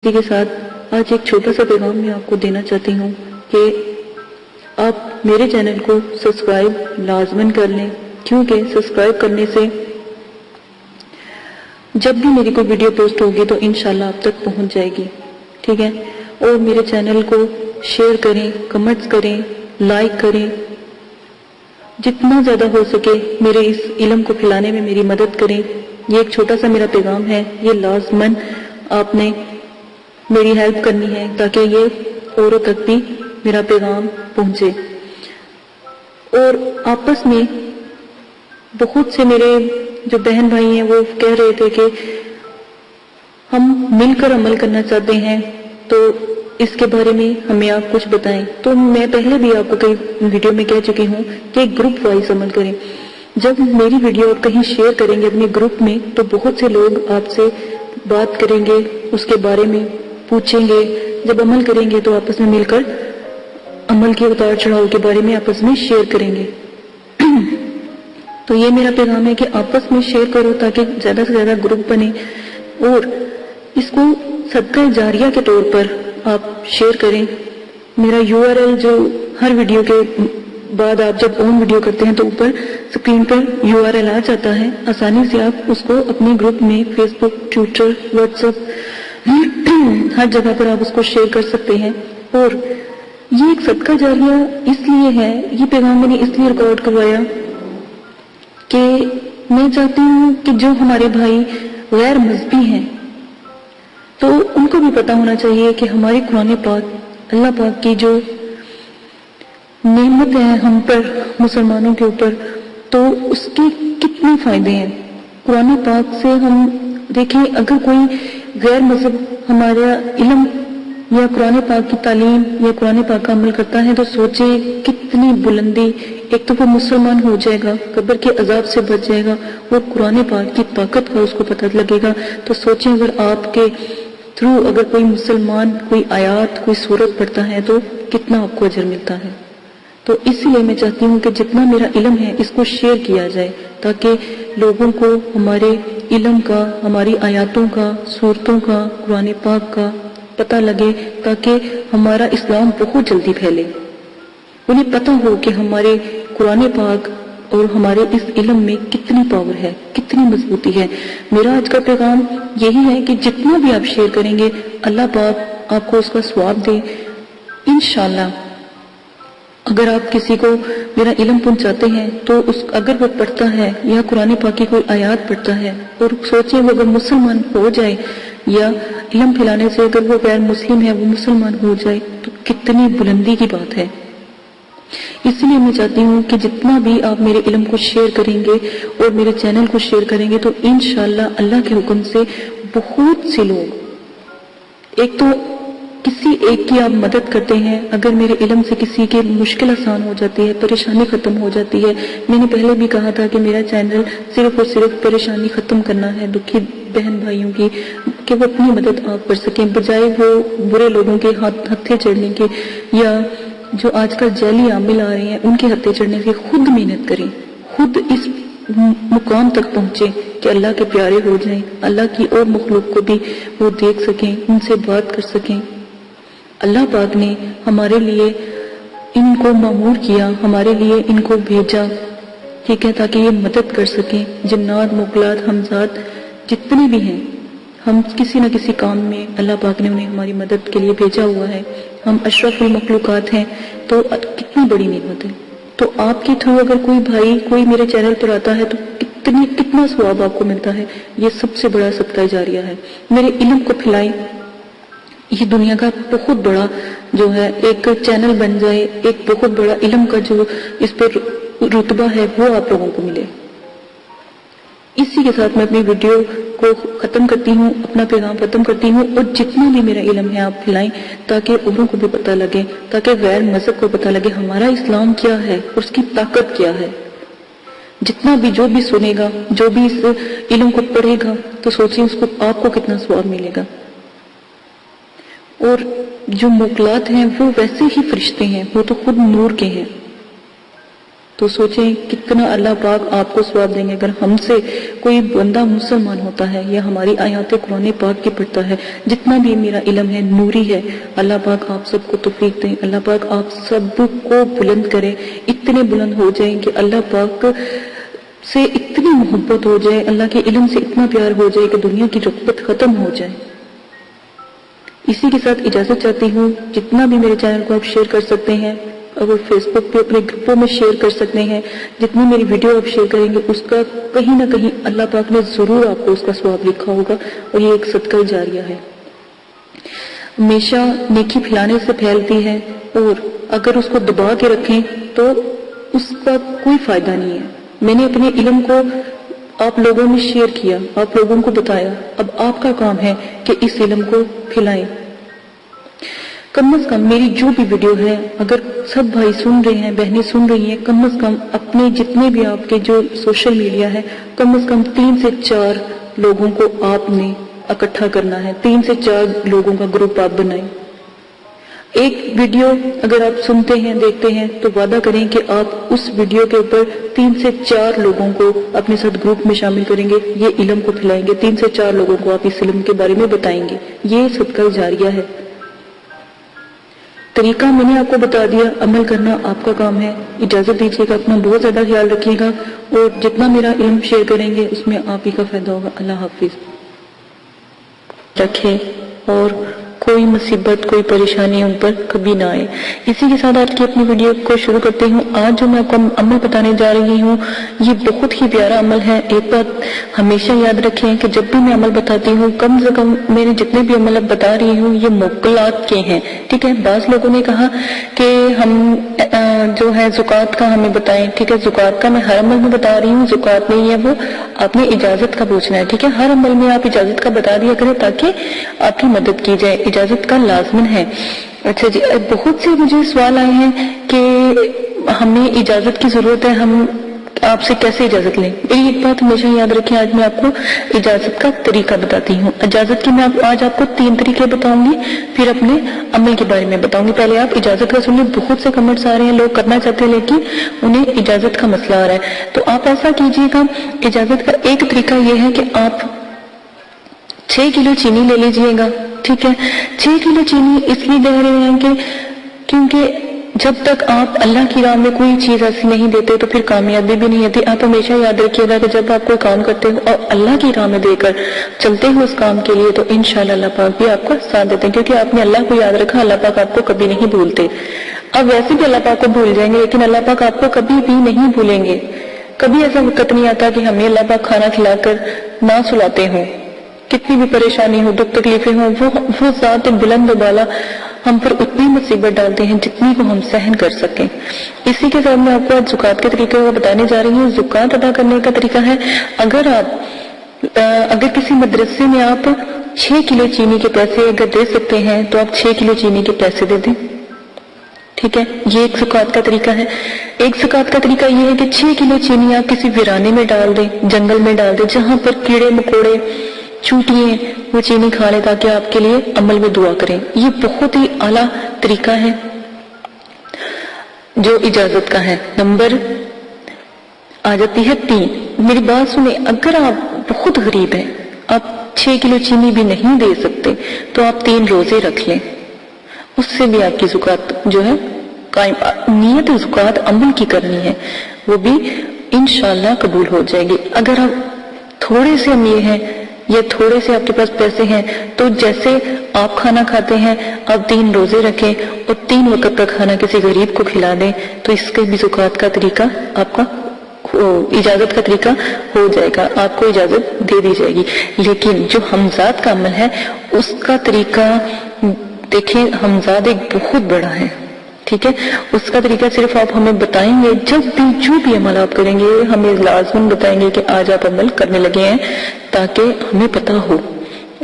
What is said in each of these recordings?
اسی کے ساتھ آج ایک چھوٹا سا پیغام میں آپ کو دینا چاہتی ہوں کہ آپ میرے چینل کو سبسکرائب لازماً کر لیں، کیونکہ سبسکرائب کرنے سے جب بھی میری کوئی ویڈیو پوسٹ ہوگی تو انشاءاللہ آپ تک پہنچ جائے گی، ٹھیک ہے؟ اور میرے چینل کو شیئر کریں، کمنٹس کریں، لائک کریں، جتنا زیادہ ہو سکے میرے اس علم کو پھیلانے میں میری مدد کریں۔ یہ ایک چھوٹا سا میرا پیغام ہے، یہ لازماً آپ نے میری ہیلپ کرنی ہے تاکہ یہ اوروں تک بھی میرا پیغام پہنچے۔ اور آپس میں بہت سے میرے جو بہن بھائی ہیں وہ کہہ رہے تھے کہ ہم مل کر عمل کرنا چاہتے ہیں، تو اس کے بارے میں ہمیں آپ کچھ بتائیں۔ تو میں پہلے بھی آپ کو کئی ویڈیو میں کہہ چکی ہوں کہ گروپ وائز عمل کریں۔ جب میری ویڈیو آپ کہیں شیئر کریں گے اپنے گروپ میں تو بہت سے لوگ آپ سے بات کریں گے، اس کے بارے میں پوچھیں گے۔ جب عمل کریں گے تو آپس میں مل کر عمل کے اتار چڑھاؤ کے بارے میں آپس میں شیئر کریں گے۔ تو یہ میرا پیغام ہے کہ آپس میں شیئر کرو تاکہ زیادہ سے زیادہ گروپ بنے، اور اس کو صدقہ جاریہ کے طور پر آپ شیئر کریں۔ میرا URL جو ہر ویڈیو کے بعد آپ جب آن ویڈیو کرتے ہیں تو اوپر اسکرین پر URL آ جاتا ہے، آسانی سے آپ اس کو اپنے گروپ میں فیس بک، ٹویٹر، واٹس ایپ ہر جگہ پر آپ اس کو شیئر کر سکتے ہیں۔ اور یہ ایک صدقہ جاریہ اس لیے ہے، یہ پیغام میں نے اس لیے ریکارڈ کروایا کہ میں چاہتی ہوں کہ جو ہمارے بھائی غیر مذہبی ہیں تو ان کو بھی پتہ ہونا چاہیے کہ ہماری قرآن پاک، اللہ پاک کی جو نعمت ہے ہم پر، مسلمانوں کے اوپر، تو اس کے کتنے فائدے ہیں۔ قرآن پاک سے ہم دیکھیں، اگر کوئی غیر مذہب ہمارا علم یا قرآن پاک کی تعلیم یا قرآن پاک کا عمل کرتا ہے تو سوچے کتنی بلندی، ایک تو وہ مسلمان ہو جائے گا، قبر کے عذاب سے بچ جائے گا، اور قرآن پاک کی طاقت کا اس کو پتہ لگے گا۔ تو سوچیں اگر آپ کے تھرو اگر کوئی مسلمان کوئی آیات، کوئی سورت پڑھتا ہے تو کتنا آپ کو اجر ملتا ہے۔ تو اسی لیے میں چاہتی ہوں کہ جتنا میرا علم ہے اس کو شیئر کیا جائے تاکہ لوگوں کو ہمارے علم کا، ہماری آیاتوں کا، سورتوں کا، قرآن پاک کا پتہ لگے، تاکہ ہمارا اسلام بہت جلدی پھیلے، انہیں پتہ ہو کہ ہمارے قرآن پاک اور ہمارے اس علم میں کتنی پاور ہے، کتنی مضبوطی ہے۔ میرا آج کا پیغام یہی ہے کہ جتنا بھی آپ شیئر کریں گے اللہ پاک آپ کو اس کا ثواب دے انشاءاللہ۔ اگر آپ کسی کو میرا علم پہنچاتے ہیں تو اگر وہ پڑھتا ہے یا قرآن پاک کی کوئی آیات پڑھتا ہے اور سوچیں وہ اگر مسلمان ہو جائے، یا علم پھیلانے سے اگر وہ غیر مسلم ہے وہ مسلمان ہو جائے تو کتنی بلندی کی بات ہے۔ اس لیے میں چاہتی ہوں کہ جتنا بھی آپ میرے علم کو شیئر کریں گے اور میرے چینل کو شیئر کریں گے تو انشاءاللہ اللہ کے حکم سے بہت سے لوگ، ایک تو کسی ایک کی آپ مدد کرتے ہیں، اگر میرے علم سے کسی کی مشکل آسان ہو جاتی ہے، پریشانی ختم ہو جاتی ہے۔ میں نے پہلے بھی کہا تھا کہ میرا چینل صرف اور صرف پریشانی ختم کرنا ہے دکھی بہن بھائیوں کی، کہ وہ اپنی مدد آپ کر سکیں، بجائے وہ برے لوگوں کے ہتھے چڑھنے کے یا جو آج کل جعلی عامل آ رہے ہیں ان کے ہتھے چڑھنے سے خود محنت کریں، خود اس مقام تک پہنچے کہ اللہ کے پیارے ہو جائیں، اللہ کی اور مخلوق کو بھی وہ دیکھ سکیں، ان سے بات کر سکیں۔ اللہ پاک نے ہمارے لیے ان کو مامور کیا، ہمارے لیے ان کو بھیجا، ٹھیک ہے، تاکہ یہ مدد کر سکیں۔ جنات، مغلات، ہمزات جتنے بھی ہیں، ہم کسی نہ کسی کام میں اللہ پاک نے انہیں ہماری مدد کے لیے بھیجا ہوا ہے۔ ہم اشرف المخلوقات ہیں، تو کتنی بڑی نعمت ہے۔ تو آپ کے تھرو اگر کوئی بھائی کوئی میرے چینل پر آتا ہے تو کتنا ثواب آپ کو ملتا ہے۔ یہ سب سے بڑا صدقہ جاریہ ہے۔ میرے علم کو پھیلائیں، یہ دنیا کا بہت بڑا جو ہے ایک چینل بن جائے، ایک بہت بڑا علم کا جو اس پر رتبہ ہے وہ آپ لوگوں کو ملے۔ اسی کے ساتھ میں اپنی ویڈیو کو ختم کرتی ہوں، اپنا پیغام ختم کرتی ہوں، اور جتنا بھی میرا علم ہے آپ پھیلائیں تاکہ انہوں کو بھی پتہ لگے، تاکہ غیر مذہب کو پتہ لگے ہمارا اسلام کیا ہے اور اس کی طاقت کیا ہے۔ جتنا بھی جو بھی سنے گا، جو بھی اس علم کو پڑھے گا تو سوچیں اس کو آپ کو کتنا ثواب ملے گا۔ اور جو مغلات ہیں وہ ویسے ہی فرشتے ہیں، وہ تو خود نور کے ہیں۔ تو سوچیں کتنا اللہ پاک آپ کو ثواب دیں گے اگر ہم سے کوئی بندہ مسلمان ہوتا ہے یا ہماری آیات قرآن پاک کی پڑھتا ہے. جتنا بھی میرا علم ہے نوری ہے. اللہ پاک آپ سب کو توفیق دیں. اللہ پاک آپ سب کو بلند کرے, اتنے بلند ہو جائیں کہ اللہ پاک سے اتنی محبت ہو جائے, اللہ کے علم سے اتنا پیار ہو جائے کہ دنیا کی رغبت ختم ہو جائے. اسی کے ساتھ اجازت چاہتی ہوں. جتنا بھی میرے چینل کو آپ شیئر کر سکتے ہیں اور فیس بک پہ اپنے گروپوں میں شیئر کر سکتے ہیں, جتنی میری ویڈیو آپ شیئر کریں گے اس کا کہیں نہ کہیں اللہ پاک نے ضرور آپ کو اس کا ثواب لکھا ہوگا, اور یہ ایک صدقہ جاریہ ہے. ہمیشہ نیکی پھیلانے سے پھیلتی ہے, اور اگر اس کو دبا کے رکھیں تو اس کا کوئی فائدہ نہیں ہے. میں نے اپنے علم کو آپ لوگوں میں شیئر کیا, آپ لوگوں کو بتایا. اب آپ کا کام ہے کہ اس علم کو پھیلائیں. کم از کم میری جو بھی ویڈیو ہے اگر سب بھائی سن رہے ہیں, بہنیں سن رہی ہیں, کم از کم اپنے جتنے بھی آپ کے جو سوشل میڈیا ہے کم از کم 3 سے 4 لوگوں کو آپ نے اکٹھا کرنا ہے. 3 سے 4 لوگوں کا گروپ آپ بنائیں. ایک ویڈیو اگر آپ سنتے ہیں دیکھتے ہیں تو وعدہ کریں کہ آپ اس ویڈیو کے اوپر 3 سے 4 لوگوں کو اپنے ساتھ گروپ میں شامل کریں گے, یہ علم کو پھیلائیں گے. 3 سے 4 لوگوں کو آپ اس علم کے بارے میں بتائیں گے. یہ صدقہ جاریہ ہے. طریقہ میں نے آپ کو بتا دیا, عمل کرنا آپ کا کام ہے. اجازت دیجیے گا, اپنا بہت زیادہ خیال رکھیے گا, اور جتنا میرا علم شیئر کریں گے اس میں آپ ہی کا فائدہ ہوگا. اللہ حافظ. رکھے اور کوئی مصیبت کوئی پریشانی ان پر کبھی نہ آئے. اسی کے ساتھ آج کی اپنی ویڈیو کو شروع کرتے ہوں. آج جو میں آپ کو عمل بتانے جا رہی ہوں یہ بہت ہی پیارا عمل ہے. ایک بات ہمیشہ یاد رکھیں کہ جب بھی میں عمل بتاتی ہوں کم سے کم میرے جتنے بھی عمل بتا رہی ہوں یہ موکلات کے ہیں, ٹھیک ہے. بعض لوگوں نے کہا کہ ہم جو ہے زکوٰۃ کا ہمیں بتائیں, ٹھیک ہے. زکوٰۃ کا میں ہر عمل میں بتا رہی ہوں, زکوٰۃ نہیں ہے وہ, آپ نے اجازت کا پوچھنا ہے, ٹھیک ہے. ہر عمل میں آپ اجازت کا بتا دیا کریں تاکہ آپ کی مدد کی جائے. اجازت کا لازمن ہے. اچھا جی, بہت سے مجھے سوال آئے ہیں کہ ہمیں اجازت کی ضرورت ہے, ہم آپ سے کیسے اجازت لیں. ایک بات ہمیشہ یاد رکھیں, آج میں آپ کو اجازت کا طریقہ بتاتی ہوں. اجازت کی میں آج آپ کو 3 طریقے بتاؤں گی, پھر اپنے عمل کے بارے میں بتاؤں گی. پہلے آپ اجازت کا سنیے. بہت سے کمنٹس آ رہے ہیں, لوگ کرنا چاہتے ہیں لیکن انہیں اجازت کا مسئلہ آ رہا ہے. تو آپ ایسا کیجیے گا, اجازت کا ایک طریقہ یہ ہے کہ آپ 6 کلو چینی لے لیجئے گا, ٹھیک ہے. 6 کلو چینی اس لیے دے رہے ہیں کہ کیونکہ جب تک آپ اللہ کی راہ میں کوئی چیز ایسی نہیں دیتے تو پھر کامیابی بھی نہیں ہوتی. آپ ہمیشہ یاد رکھیے گا کہ جب آپ کوئی کام کرتے ہو اور اللہ کی راہ میں دے کر چلتے ہو اس کام کے لیے تو انشاءاللہ اللہ پاک بھی آپ کو ساتھ دیتے ہیں, کیونکہ آپ نے اللہ کو یاد رکھا. اللہ پاک آپ کو کبھی نہیں بھولتے. اب ویسے بھی اللہ پاک کو بھول جائیں گے لیکن اللہ پاک آپ کو کبھی بھی نہیں بھولیں گے. کبھی ایسا وقت نہیں آتا کہ ہمیں اللہ پاک کھانا کھلا کر نہ سلاتے ہوں. کتنی بھی پریشانی ہو, دکھ تکلیفیں ہوں, وہ ذات بلند و بالا ہم پر اتنی مصیبت ڈالتے ہیں جتنی کو ہم سہن کر سکیں. اسی کے ساتھ میں آپ کو آج زکوٰۃ کے طریقے کو بتانے جا رہی ہوں. زکوٰۃ ادا کرنے کا طریقہ ہے, اگر کسی مدرسے میں آپ 6 کلو چینی کے پیسے اگر دے سکتے ہیں تو آپ 6 کلو چینی کے پیسے دے دیں, ٹھیک ہے. یہ ایک زکوٰۃ کا طریقہ ہے. ایک زکوٰۃ کا طریقہ یہ ہے کہ 6 کلو چینی آپ کسی ویرانے میں ڈال دیں, جنگل میں ڈال دیں, جہاں پر کیڑے مکوڑے چوٹیے وہ چینی کھا لیں تاکہ آپ کے لیے عمل میں دعا کریں. یہ بہت ہی اعلیٰ طریقہ ہے جو اجازت کا ہے. نمبر آ جاتی ہے 3. میری بات سنیں, اگر آپ بہت غریب ہیں, آپ 6 کلو چینی بھی نہیں دے سکتے تو آپ 3 روزے رکھ لیں, اس سے بھی آپ کی زکوٰۃ جو ہے قائم. نیت زکوٰۃ عمل کی کرنی ہے, وہ بھی انشاءاللہ قبول ہو جائے گی. اگر آپ تھوڑے سے امیر ہیں یا تھوڑے سے آپ کے پاس پیسے ہیں تو جیسے آپ کھانا کھاتے ہیں آپ 3 روزے رکھیں اور 3 وقت کا کھانا کسی غریب کو کھلا دیں تو اس کے بھی زکوٰۃ کا طریقہ آپ کا اجازت کا طریقہ ہو جائے گا, آپ کو اجازت دے دی جائے گی. لیکن جو حمزات کا عمل ہے اس کا طریقہ دیکھیں, حمزات ایک بہت بڑا ہے, ٹھیک ہے. اس کا طریقہ صرف آپ ہمیں بتائیں گے, جب بھی جو بھی عمل آپ کریں گے ہمیں لازماً بتائیں گے کہ آج آپ عمل کرنے لگے ہیں تاکہ ہمیں پتہ ہو,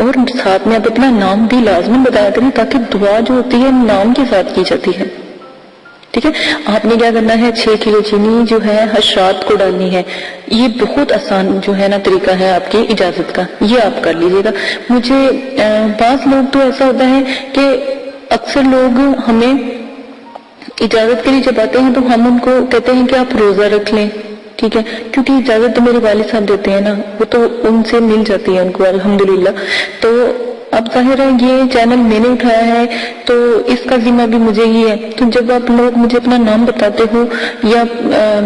اور ساتھ میں آپ اپنا نام بھی لازماً بتایا کریں تاکہ دعا جو ہوتی ہے نام کے ساتھ کی جاتی ہے, ٹھیک ہے. آپ نے کیا کرنا ہے, 6 کلو چینی جو ہے حشرات کو ڈالنی ہے. یہ بہت آسان جو ہے نا طریقہ ہے آپ کی اجازت کا, یہ آپ کر لیجیے گا. مجھے بعض لوگ تو ایسا ہوتا ہے کہ اکثر لوگ ہمیں اجازت کے لیے جب آتے ہیں تو ہم ان کو کہتے ہیں کہ آپ روزہ رکھ لیں، ٹھیک ہے، کیونکہ اجازت تو میرے والد صاحب دیتے ہیں نا، وہ تو ان سے مل جاتی ہے ان کو الحمدللہ۔ تو اب ظاہر ہے یہ چینل میں نے اٹھایا ہے تو اس کا ذمہ بھی مجھے ہی ہے، تو جب آپ لوگ مجھے اپنا نام بتاتے ہو یا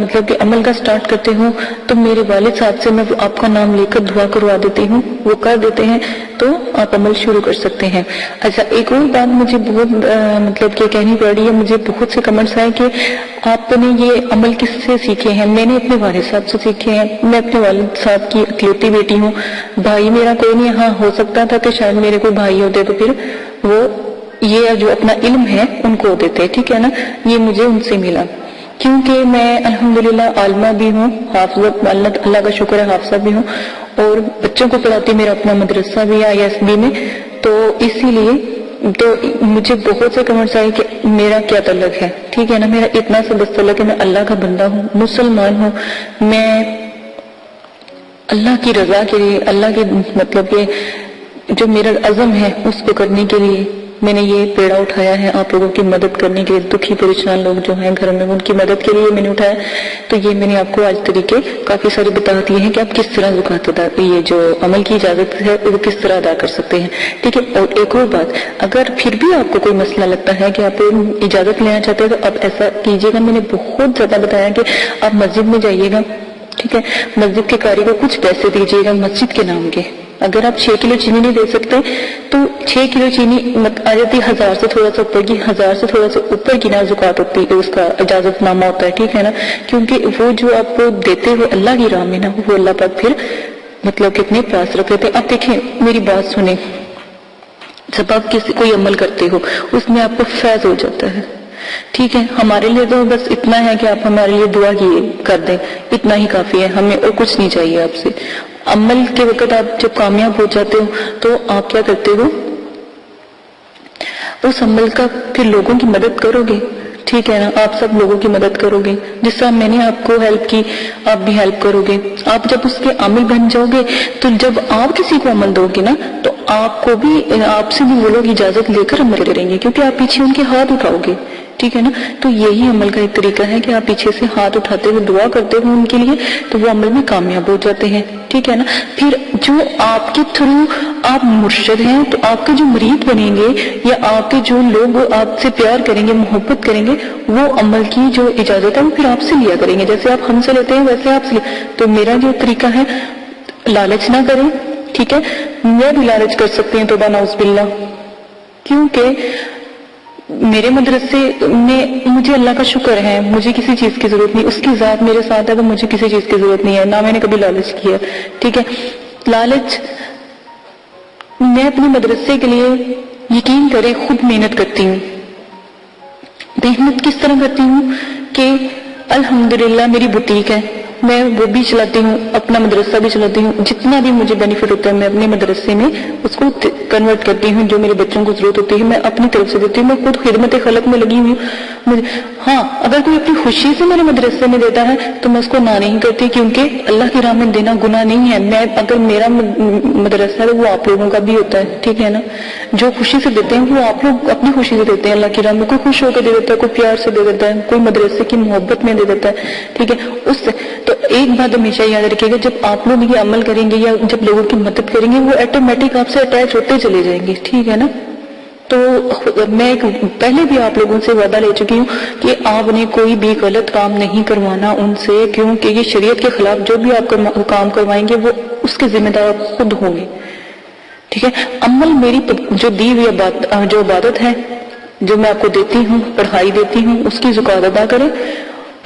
مطلب کہ عمل کا سٹارٹ کرتے ہو تو میرے والد صاحب سے میں آپ کا نام لے کر دعا کروا دیتی ہوں، وہ کر دیتے ہیں تو آپ عمل شروع کر سکتے ہیں۔ اچھا، ایک اور بات مجھے بہت مطلب کہ کہنی پڑ رہی ہے، مجھے بہت سے کمنٹس آئے کہ آپ نے یہ عمل کس سے سیکھے ہیں؟ میں نے اپنے والد صاحب سے سیکھے ہیں، میں اپنے والد صاحب کی اکلوتی بیٹی ہوں، بھائی میرا کوئی نہیں، ہاں ہو سکتا تھا کہ شاید میرے کوئی بھائی ہوتے تو پھر وہ یہ جو اپنا علم ہے ان کو دیتے، ٹھیک ہے نا، یہ مجھے ان سے ملا، کیونکہ میں الحمدللہ عالمہ بھی ہوں، حافظہ، اللہ کا شکر ہے حافظہ بھی ہوں، اور بچوں کو پڑھاتی، میرا اپنا مدرسہ بھی ہے ISB میں، تو اسی لیے تو مجھے بہت سے کمنٹس آئے کہ میرا کیا تعلق ہے، ٹھیک ہے نا، میرا اتنا سا بس تعلق ہے، میں اللہ کا بندہ ہوں، مسلمان ہوں، میں اللہ کی رضا کے لیے، اللہ کے مطلب کہ جو میرا عزم ہے اس کو کرنے کے لیے میں نے یہ پیڑا اٹھایا ہے، آپ لوگوں کی مدد کرنے کے لیے، دکھی پریشان لوگ جو ہیں گھر میں ان کی مدد کے لیے میں نے اٹھایا، تو یہ میں نے آپ کو آج طریقے کافی سارے بتا دیے ہیں کہ آپ کس طرح زکوٰۃ ادا، یہ جو عمل کی اجازت ہے وہ کس طرح ادا کر سکتے ہیں، ٹھیک ہے۔ اور ایک اور بات، اگر پھر بھی آپ کو کوئی مسئلہ لگتا ہے کہ آپ اجازت لینا چاہتے ہیں تو آپ ایسا کیجیے گا، میں نے بہت زیادہ بتایا کہ آپ مسجد میں جائیے گا، ٹھیک ہے، مسجد کے قاری کو کچھ پیسے دیجیے گا مسجد کے نام کے، اگر آپ 6 کلو چینی نہیں دے سکتے تو 6 کلو چینی آ جاتی 1000 سے تھوڑا سا اوپر کی، 1000 سے تھوڑا سا اوپر کی نا زکوٰۃ ہوتی ہے، اس کا اجازت نامہ ہوتا ہے، ٹھیک ہے نا، کیونکہ وہ جو آپ کو دیتے ہوئے اللہ کی راہ میں نا وہ اللہ پاک پھر مطلب کہ اپنے پاس رکھ لیتے ہیں۔ اب دیکھیں میری بات سنیں، جب آپ کوئی عمل کرتے ہو اس میں آپ کو فیض ہو جاتا ہے، ٹھیک ہے، ہمارے لیے تو بس اتنا ہے کہ آپ ہمارے لیے دعا کر دیں، اتنا ہی کافی ہے، ہمیں اور کچھ نہیں چاہیے آپ سے۔ عمل کے وقت آپ جب کامیاب ہو جاتے ہو تو آپ کیا کرتے ہو، اس عمل کا پھر لوگوں کی مدد کرو گے، ٹھیک ہے نا، آپ سب لوگوں کی مدد کرو گے، جس طرح میں نے آپ کو ہیلپ کی آپ بھی ہیلپ کرو گے، آپ جب اس کے عامل بن جاؤ گے تو جب آپ کسی کو عمل دو گے نا تو آپ کو بھی، آپ سے بھی وہ لوگ اجازت لے کر عمل کریں گے، کیونکہ آپ پیچھے ان کے ہاتھ اٹھاؤ گے، ٹھیک ہے نا، تو یہی عمل کا ایک طریقہ ہے کہ آپ پیچھے سے ہاتھ اٹھاتے ہوئے دعا کرتے ہو ان کے لیے تو وہ عمل میں کامیاب ہو جاتے ہیں، ٹھیک ہے نا۔ پھر جو آپ کے تھرو آپ مرشد ہیں تو آپ کے جو مرید بنیں گے یا آپ کے جو لوگ آپ سے پیار کریں گے، محبت کریں گے، وہ عمل کی جو اجازت ہے وہ پھر آپ سے لیا کریں گے، جیسے آپ ہم سے لیتے ہیں ویسے آپ سے تو میرا جو طریقہ ہے لالچ نہ کریں، ٹھیک ہے، میں بھی لالچ کر سکتے ہیں توبہ نعوذ باللہ، کیونکہ میرے مدرسے میں مجھے اللہ کا شکر ہے، مجھے کسی چیز کی ضرورت نہیں، اس کی ذات میرے ساتھ ہے تو مجھے کسی چیز کی ضرورت نہیں ہے، نہ میں نے کبھی لالچ کیا، ٹھیک ہے۔ لالچ، میں اپنے مدرسے کے لیے یقین کریں خود محنت کرتی ہوں، محنت کس طرح کرتی ہوں کہ الحمدللہ میری بوتیک ہے، میں وہ بھی چلاتی ہوں، اپنا مدرسہ بھی چلاتی ہوں، جتنا بھی مجھے بینیفٹ ہوتا ہے میں اپنے مدرسے میں اس کو کنورٹ کرتی ہوں، جو میرے بچوں کو ضرورت ہوتی ہے میں اپنی طرف سے دیتی ہوں، میں خود خدمت خلق میں لگی ہوئی ہوں۔ ہاں، اگر کوئی اپنی خوشی سے میرے مدرسے میں دیتا ہے تو میں اس کو نہ نہیں کرتی، کیونکہ اللہ کی راہ میں دینا گناہ نہیں ہے، میں اگر میرا مدرسہ ہے وہ آپ لوگوں کا بھی ہوتا ہے، ٹھیک ہے نا، جو خوشی سے دیتے ہیں وہ آپ لوگ اپنی خوشی سے دیتے ہیں اللہ کی راہ میں، کوئی خوش ہو کے دے دیتا ہے، کوئی پیار سے دے دیتا ہے، کوئی مدرسے کی محبت میں دے دیتا ہے، ٹھیک ہے، اس سے تو ایک بات ہمیشہ یاد رکھیے گا، جب آپ لوگ یہ عمل کریں گے یا جب لوگوں کی مدد کریں گے وہ آٹومیٹک آپ سے اٹیچ ہوتے چلے جائیں گے، ٹھیک ہے نا۔ تو میں پہلے بھی آپ لوگوں سے وعدہ لے چکی ہوں کہ آپ نے کوئی بھی غلط کام نہیں کروانا ان سے، کیونکہ یہ شریعت کے خلاف جو بھی آپ کام کروائیں گے وہ اس کے ذمہ دار آپ خود ہوں گے، ٹھیک ہے۔ عمل میری جو دی ہوئی جو عبادت ہے، جو میں آپ کو دیتی ہوں، پڑھائی دیتی ہوں، اس کی زکوٰۃ ادا کریں،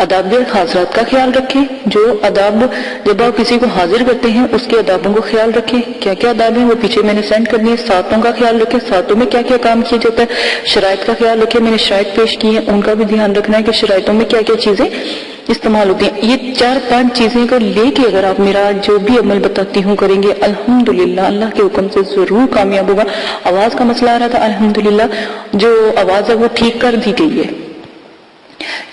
آداب حاضرات کا خیال رکھیں، جو آداب جب آپ کسی کو حاضر کرتے ہیں اس کے آدابوں کو خیال رکھیں، کیا کیا آداب ہیں وہ پیچھے میں نے سینڈ کرنی ہے، ساتوں کا خیال رکھیں، ساتوں میں کیا کیا کام کیا جاتا ہے، شرائط کا خیال رکھیں، میں نے شرائط پیش کی ہیں ان کا بھی دھیان رکھنا ہے کہ شرائطوں میں کیا کیا چیزیں استعمال ہوتی ہیں۔ یہ 4-5 چیزیں کو لے کے اگر آپ میرا جو بھی عمل بتاتی ہوں کریں گے، الحمدللہ اللہ کے حکم سے ضرور کامیاب ہوگا۔ آواز کا مسئلہ آ رہا تھا، الحمدللہ جو آواز ہے وہ ٹھیک کر دی گئی ہے،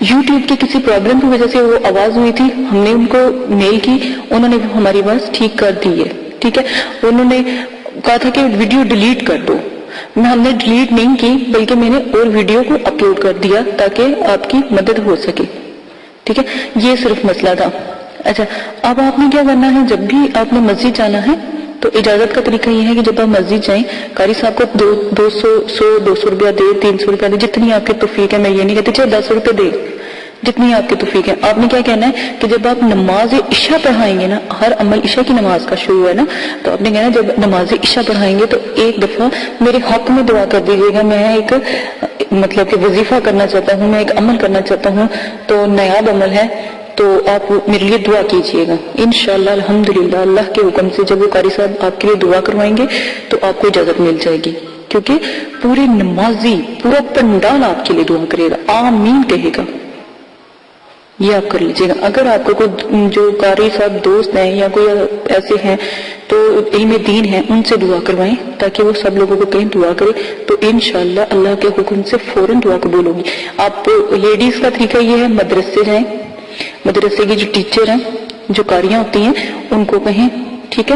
یوٹیوب کی کسی پرابلم کی وجہ سے وہ آواز ہوئی تھی، ہم نے ان کو میل کی، انہوں نے ہماری آواز ٹھیک کر دی ہے، ٹھیک ہے، انہوں نے کہا تھا کہ ویڈیو ڈیلیٹ کر دو، ہم نے ڈیلیٹ نہیں کی بلکہ میں نے اور ویڈیو کو اپلوڈ کر دیا تاکہ آپ کی مدد ہو سکے. ٹھیک ہے, یہ صرف مسئلہ تھا. اچھا, اب آپ نے کیا کرنا ہے, جب بھی آپ نے مسجد جانا ہے تو اجازت کا طریقہ یہ ہے کہ جب آپ مسجد جائیں, قاری صاحب کو 200 روپیہ دے, 300 روپیہ دے, جتنی آپ کی توفیق ہے. میں یہ نہیں کہتی چاہے 10 روپے دے, جتنی آپ کی توفیق ہے. آپ نے کیا کہنا ہے کہ جب آپ نماز عشاء پڑھائیں گے نا, ہر عمل عشاء کی نماز کا شروع ہے نا, تو آپ نے کہنا جب نماز عشاء پڑھائیں گے تو ایک دفعہ میرے حق میں دعا کر دیجیے گا. میں ایک مطلب کہ وظیفہ کرنا چاہتا ہوں, میں ایک عمل کرنا چاہتا ہوں, تو نیاب عمل ہے, تو آپ میرے لیے دعا کیجئے گا. انشاءاللہ الحمدللہ اللہ کے حکم سے جب وہ قاری صاحب آپ کے لیے دعا کروائیں گے تو آپ کو اجازت مل جائے گی, کیونکہ پورے نمازی پورا پنڈال آپ کے لیے دعا کرے گا, آمین کہے گا. یہ آپ کر لیجئے گا. اگر آپ کو کوئی جو قاری صاحب دوست ہیں یا کوئی ایسے ہیں تو علم دین ہیں, ان سے دعا کروائیں تاکہ وہ سب لوگوں کو کہیں دعا کرے, تو انشاءاللہ اللہ کے حکم سے فوراً دعا قبول ہوگی. آپ لیڈیز کا طریقہ یہ ہے, مدرسے جائیں, مدرسے کی جو ٹیچر ہیں, جو قاریاں ہوتی ہیں, ان کو کہیں, ٹھیک ہے,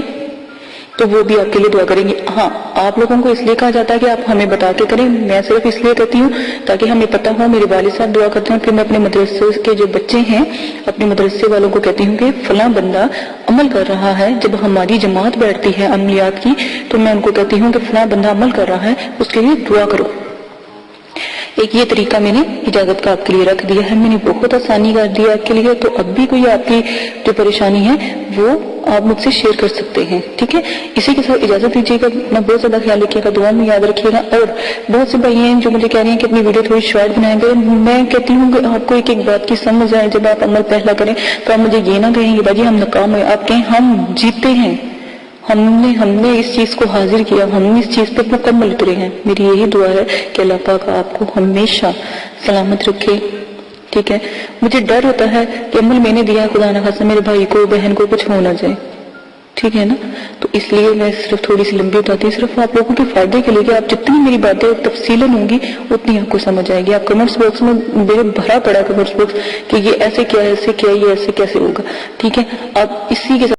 تو وہ بھی آپ کے لیے دعا کریں گے. ہاں, آپ لوگوں کو اس لیے کہا جاتا ہے کہ آپ ہمیں بتا کے کریں, میں صرف اس لیے کہتی ہوں تاکہ ہمیں پتہ ہو. میرے والد صاحب دعا کرتے ہیں, پھر میں اپنے مدرسے کے جو بچے ہیں اپنے مدرسے والوں کو کہتی ہوں کہ فلاں بندہ عمل کر رہا ہے. جب ہماری جماعت بیٹھتی ہے عملیات کی تو میں ان کو کہتی ہوں کہ فلاں بندہ عمل کر رہا ہے, اس کے لیے دعا کرو. ایک یہ طریقہ میں نے اجازت کا آپ کے لیے رکھ دیا ہے, میں نے بہت آسانی کر دیا آپ کے لیے. تو اب بھی کوئی آپ کی جو پریشانی ہے وہ آپ مجھ سے شیئر کر سکتے ہیں, ٹھیک ہے. اسی کے ساتھ اجازت دیجیے گا, اپنا بہت زیادہ خیال رکھیے گا, دعا میں یاد رکھیے گا. اور بہت سے بھائی ہیں جو مجھے کہہ رہے ہیں کہ اپنی ویڈیو تھوڑی شارٹ بنائیں گے. میں کہتی ہوں کہ آپ کو ایک ایک بات کی سمجھ آئے, جب آپ عمل پہلا کریں تو آپ مجھے یہ نہ کہیں کہ باجی ہم ناکام ہوئے, آپ کہیں ہم جیتے ہیں, ہم نے اس چیز کو حاضر کیا, ہم نے اس چیز پہ مکمل اترے ہیں. میری یہی دعا ہے کہ اللہ پاک آپ کو ہمیشہ سلامت رکھے, ٹھیک ہے. مجھے ڈر ہوتا ہے کہ عمل میں نے دیا, خدا نہ خاصہ میرے بھائی کو بہن کو کچھ ہو نہ جائے, ٹھیک ہے نا. تو اس لیے میں صرف تھوڑی سی لمبی بتاتی ہوں, صرف آپ لوگوں کے فائدے کے لیے, کہ آپ جتنی میری باتیں تفصیلاً ہوں گی اتنی آپ کو سمجھ آئے گی. آپ کمنٹس باکس میں میرے بھرا پڑا کمنٹس باکس کہ یہ ایسے کیا, ایسے کیا, یہ ایسے کیسے ہوگا, ٹھیک ہے. آپ اسی کے